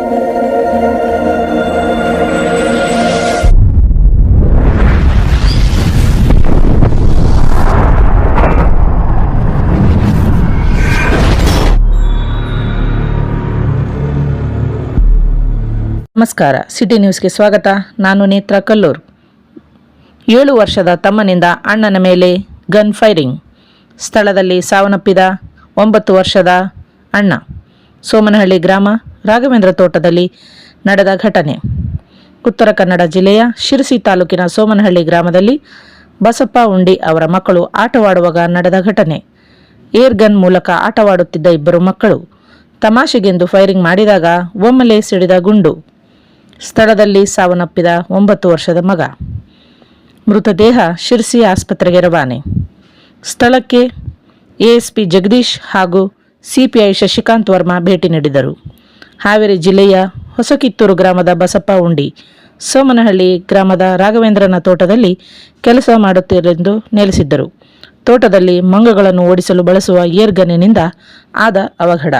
ನಮಸ್ಕಾರ, ಸಿಟಿ ನ್ಯೂಸ್ಗೆ ಸ್ವಾಗತ. ನಾನು ನೇತ್ರ ಕಲ್ಲೂರ್. 7 ವರ್ಷದ ತಮ್ಮನಿಂದ ಅಣ್ಣನ ಮೇಲೆ ಗನ್ ಫೈರಿಂಗ್. ಸ್ಥಳದಲ್ಲಿ ಸಾವನ್ನಪ್ಪಿದ 9 ವರ್ಷದ ಅಣ್ಣ. ಸೋಮನಹಳ್ಳಿ ಗ್ರಾಮ ರಾಘವೇಂದ್ರ ತೋಟದಲ್ಲಿ ನಡೆದ ಘಟನೆ. ಉತ್ತರ ಕನ್ನಡ ಜಿಲ್ಲೆಯ ಶಿರಸಿ ತಾಲೂಕಿನ ಸೋಮನಹಳ್ಳಿ ಗ್ರಾಮದಲ್ಲಿ ಬಸಪ್ಪ ಉಂಡಿ ಅವರ ಮಕ್ಕಳು ಆಟವಾಡುವಾಗ ನಡೆದ ಘಟನೆ. ಏರ್ ಗನ್ ಮೂಲಕ ಆಟವಾಡುತ್ತಿದ್ದ ಇಬ್ಬರು ಮಕ್ಕಳು ತಮಾಷೆಗೆಂದು ಫೈರಿಂಗ್ ಮಾಡಿದಾಗ ಒಮ್ಮೆಲೆ ಸಿಡಿದ ಗುಂಡು. ಸ್ಥಳದಲ್ಲಿ ಸಾವನ್ನಪ್ಪಿದ 9 ವರ್ಷದ ಮಗ. ಮೃತದೇಹ ಶಿರಸಿ ಆಸ್ಪತ್ರೆಗೆ ರವಾನೆ. ಸ್ಥಳಕ್ಕೆ ಎಎಸ್ಪಿ ಜಗದೀಶ್ ಹಾಗೂ ಸಿಪಿಐ ಶಶಿಕಾಂತ್ ವರ್ಮಾ ಭೇಟಿ ನೀಡಿದರು. ಹಾವೇರಿ ಜಿಲ್ಲೆಯ ಹೊಸಕಿತ್ತೂರು ಗ್ರಾಮದ ಬಸಪ್ಪ ಉಂಡಿ ಸೋಮನಹಳ್ಳಿ ಗ್ರಾಮದ ರಾಘವೇಂದ್ರನ ತೋಟದಲ್ಲಿ ಕೆಲಸ ಮಾಡುತ್ತಿರೆಂದು ನೆಲೆಸಿದ್ದರು. ತೋಟದಲ್ಲಿ ಮಂಗಗಳನ್ನು ಓಡಿಸಲು ಬಳಸುವ ಏರ್ ಗನ್ನಿನಿಂದ ಆದ ಅವಘಡ.